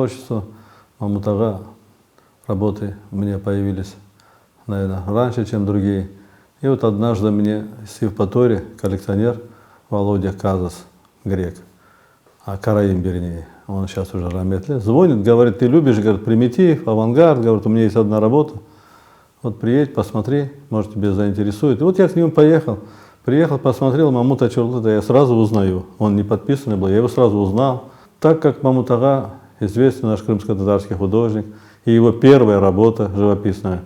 творчеству Мамут-ага работы у меня появились, наверное, раньше, чем другие. И вот однажды мне с Евпатории коллекционер Володя Казас, грек, Караим, вернее, он сейчас уже раметли, звонит, говорит: ты любишь, говорит, примитив, авангард, говорит, у меня есть одна работа, вот приедь, посмотри, может, тебя заинтересует. И вот я к нему поехал, посмотрел, Мамута Чорлыда, я сразу узнаю, он не подписанный был, я его сразу узнал. Так как Мамут-ага известный наш крымско-татарский художник, и его первая работа живописная,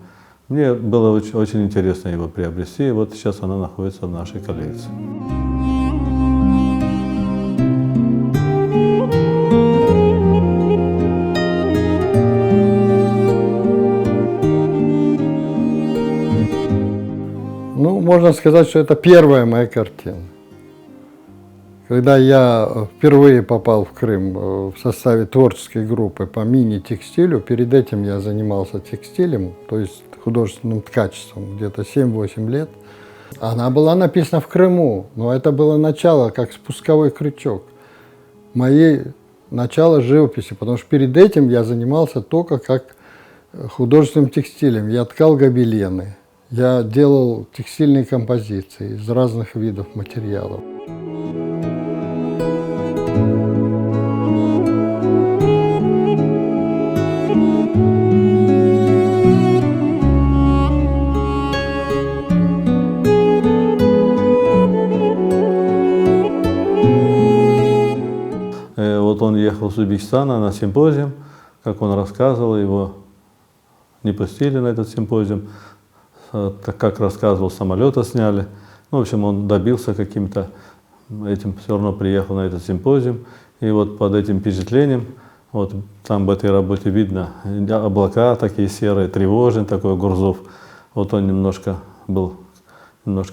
мне было очень интересно его приобрести, и вот сейчас она находится в нашей коллекции. Ну, можно сказать, что это первая моя картина. Когда я впервые попал в Крым в составе творческой группы по мини-текстилю, перед этим я занимался текстилем, то есть художественным ткачеством, где-то 7-8 лет. Она была написана в Крыму, но это было начало, как спусковой крючок. Мои начало живописи, потому что перед этим я занимался только как художественным текстилем. Я ткал гобелены, я делал текстильные композиции из разных видов материалов. Вот он ехал с Узбекистана на симпозиум, как он рассказывал, его не пустили на этот симпозиум, так как рассказывал, самолета сняли. Ну, в общем, он добился каким-то этим, все равно приехал на этот симпозиум. И вот под этим впечатлением, вот там в этой работе видно облака такие серые, тревожный такой Гурзов. Вот он немножко был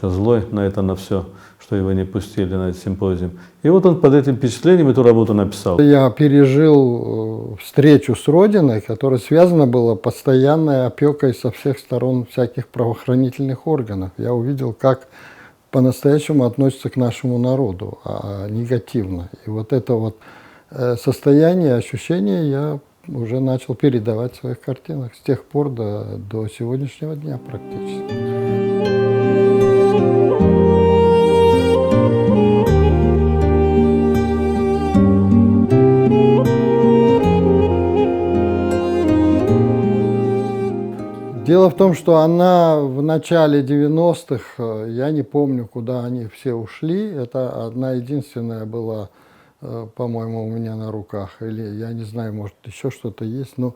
злой на это, на все, что его не пустили на этот симпозиум. И вот он под этим впечатлением эту работу написал. Я пережил встречу с Родиной, которая связана была постоянной опекой со всех сторон всяких правоохранительных органов. Я увидел, как по-настоящему относятся к нашему народу, негативно. И вот это вот состояние, ощущение я уже начал передавать в своих картинах с тех пор до сегодняшнего дня практически. Дело в том, что она в начале 90-х, я не помню, куда они все ушли, это одна единственная была, по-моему, у меня на руках, или я не знаю, может, еще что-то есть. Но,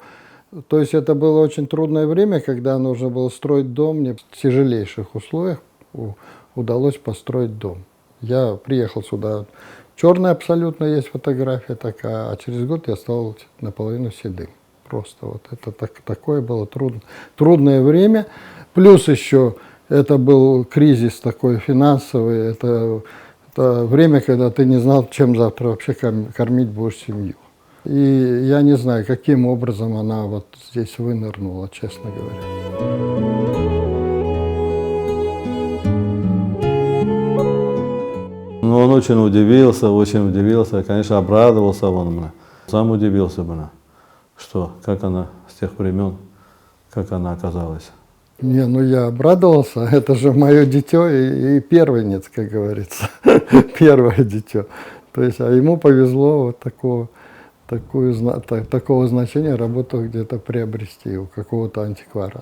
то есть это было очень трудное время, когда нужно было строить дом, мне в тяжелейших условиях удалось построить дом. Я приехал сюда, черная абсолютно есть фотография такая, а через год я стал наполовину седым. Просто вот это такое было трудное время. Плюс еще это был кризис такой финансовый. Это время, когда ты не знал, чем завтра вообще кормить будешь семью. И я не знаю, каким образом она вот здесь вынырнула, честно говоря. Ну, он очень удивился, конечно, обрадовался он. Сам удивился бы. Что, как она с тех времен, как она оказалась? Не, ну я обрадовался, это же мое дитё и первенец, как говорится, первое дитё. То есть, а ему повезло вот такого значения работу где-то приобрести у какого-то антиквара.